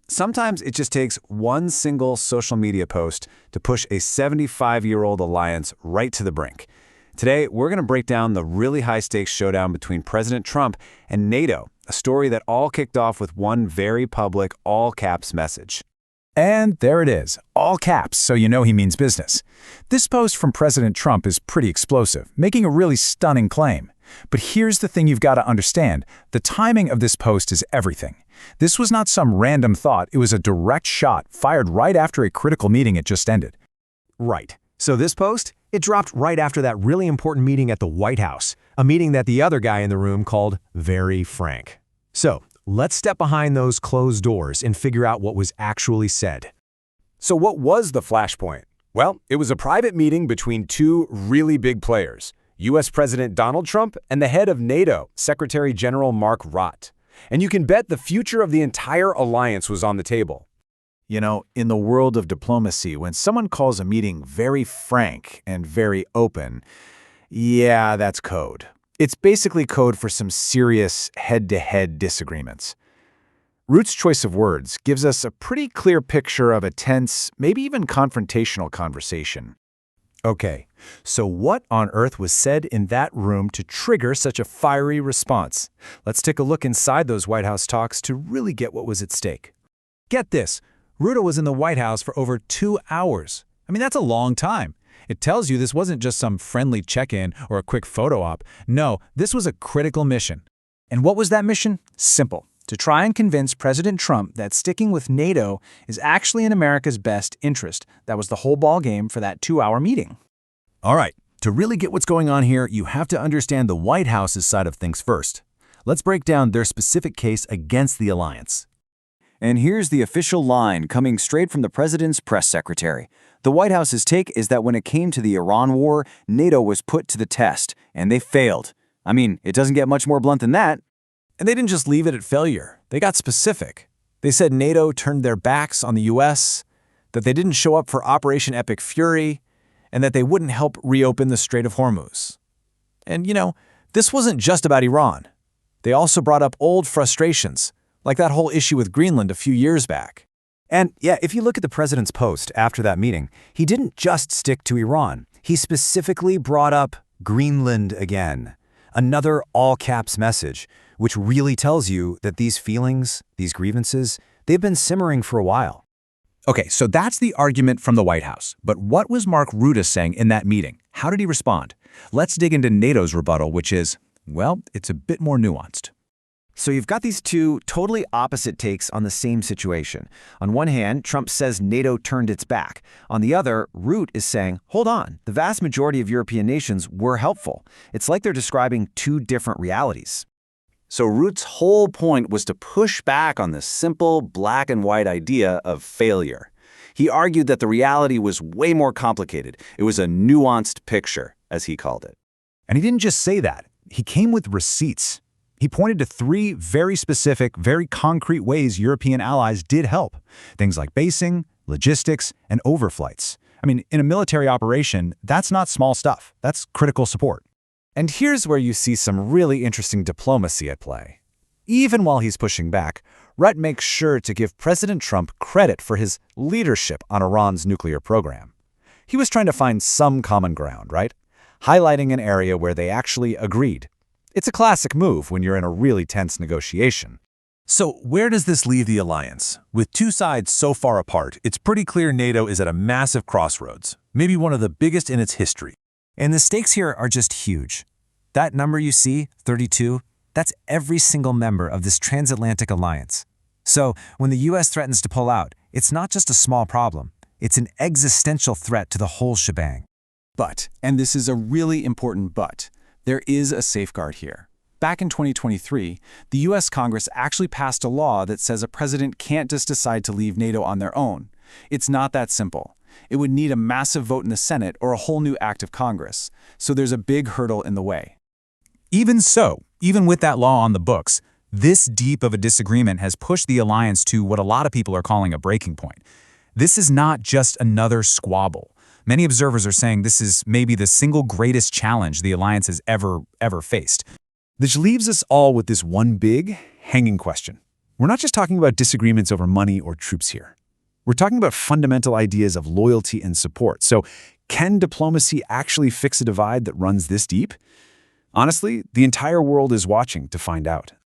Sometimes it just takes one single social media post to push a 75-year-old alliance right to the brink. Today, we're going to break down the really high-stakes showdown between President Trump and NATO, a story that all kicked off with one very public, all-caps message. And there it is, all caps, so you know he means business. This post from President Trump is pretty explosive, making a really stunning claim. But here's the thing you've got to understand. The timing of this post is everything. This was not some random thought, it was a direct shot fired right after a critical meeting had just ended. Right. So this post, it dropped right after that really important meeting at the White House, a meeting that the other guy in the room called very frank. So, let's step behind those closed doors and figure out what was actually said. So what was the flashpoint? Well, it was a private meeting between two really big players, U.S. President Donald Trump and the head of NATO, Secretary General Mark Rutte. And you can bet the future of the entire alliance was on the table. In the world of diplomacy, when someone calls a meeting very frank and very open, yeah, that's code. It's basically code for some serious head-to-head disagreements. Rutte's choice of words gives us a pretty clear picture of a tense, maybe even confrontational conversation. Okay, so what on earth was said in that room to trigger such a fiery response? Let's take a look inside those White House talks to really get what was at stake. Get this, Rutte was in the White House for over 2 hours. That's a long time. It tells you this wasn't just some friendly check-in or a quick photo op. No, this was a critical mission. And what was that mission? Simple. To try and convince President Trump that sticking with NATO is actually in America's best interest. That was the whole ball game for that 2-hour meeting. All right, to really get what's going on here, you have to understand the White House's side of things first. Let's break down their specific case against the alliance. And here's the official line coming straight from the president's press secretary. The White House's take is that when it came to the Iran war, NATO was put to the test, and they failed. It doesn't get much more blunt than that. And they didn't just leave it at failure. They got specific. They said NATO turned their backs on the U.S., that they didn't show up for Operation Epic Fury, and that they wouldn't help reopen the Strait of Hormuz. And, this wasn't just about Iran. They also brought up old frustrations, like that whole issue with Greenland a few years back. And yeah, if you look at the president's post after that meeting, he didn't just stick to Iran. He specifically brought up Greenland again. Another all-caps message, which really tells you that these feelings, these grievances, they've been simmering for a while. Okay, so that's the argument from the White House. But what was Mark Rutte saying in that meeting? How did he respond? Let's dig into NATO's rebuttal, which is, well, it's a bit more nuanced. So you've got these two totally opposite takes on the same situation. On one hand, Trump says NATO turned its back. On the other, Rutte is saying, hold on, the vast majority of European nations were helpful. It's like they're describing two different realities. So Rutte's whole point was to push back on this simple black and white idea of failure. He argued that the reality was way more complicated. It was a nuanced picture, as he called it. And he didn't just say that. He came with receipts. He pointed to 3 very specific, very concrete ways European allies did help. Things like basing, logistics, and overflights. In a military operation, that's not small stuff. That's critical support. And here's where you see some really interesting diplomacy at play. Even while he's pushing back, Rutte makes sure to give President Trump credit for his leadership on Iran's nuclear program. He was trying to find some common ground, right? Highlighting an area where they actually agreed. It's a classic move when you're in a really tense negotiation. So where does this leave the alliance? With two sides so far apart, it's pretty clear NATO is at a massive crossroads, maybe one of the biggest in its history. And the stakes here are just huge. That number you see, 32, that's every single member of this transatlantic alliance. So when the U.S. threatens to pull out, it's not just a small problem. It's an existential threat to the whole shebang. But, and this is a really important but, there is a safeguard here. Back in 2023, the U.S. Congress actually passed a law that says a president can't just decide to leave NATO on their own. It's not that simple. It would need a massive vote in the Senate or a whole new act of Congress. So there's a big hurdle in the way. Even so, even with that law on the books, this deep of a disagreement has pushed the alliance to what a lot of people are calling a breaking point. This is not just another squabble. Many observers are saying this is maybe the single greatest challenge the alliance has ever faced. Which leaves us all with this one big, hanging question. We're not just talking about disagreements over money or troops here. We're talking about fundamental ideas of loyalty and support. So, can diplomacy actually fix a divide that runs this deep? Honestly, the entire world is watching to find out.